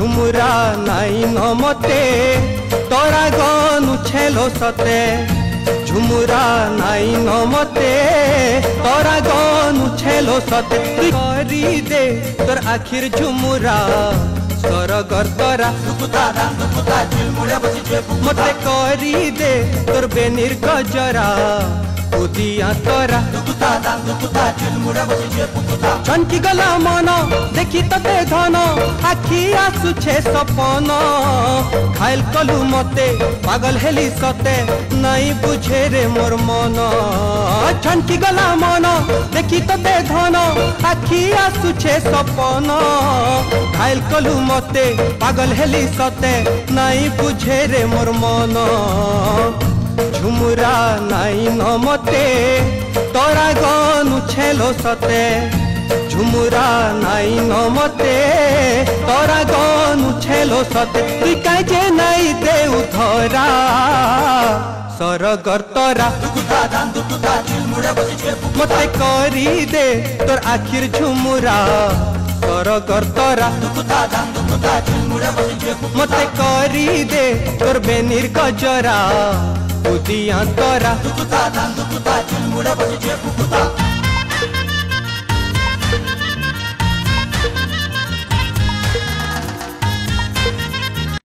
ঝুমুরা নাই নমতে তোরা গনু ছেলো সতে ঝুমুরা নাই নমতে তোরা গনু ছেলো সতে তুই করি দে তোর আখির ঝুমুরা সরগর তোরা মতে করি দে তোর বেনির গজরা উদিয়া তোরা চনকি গলা মন দেখি তোতে ঘন আখি আসুছে সপন খাইল কলু মতে পাগল হেলি সতে নাই বুঝে রে মোর মন চনকি গলা মন দেখি তোতে ঘন আখি আসুছে সপন খাইল কলু মতে পাগল হেলি সতে নাই বুঝে রে মোর মন ঝুমুরা নাই নমতে তোরা গনু ছেলো সতে ঝুমুরা নাই নমতে তোরা গনু ছেলো সতে তুই কাজে নাই দেউ ধরা সরগর তোরা মতে করি দে তোর আখির ঝুমুরা সরগর তোরা মতে করি দে তোর বেনির গজরা উদিয়া তোরা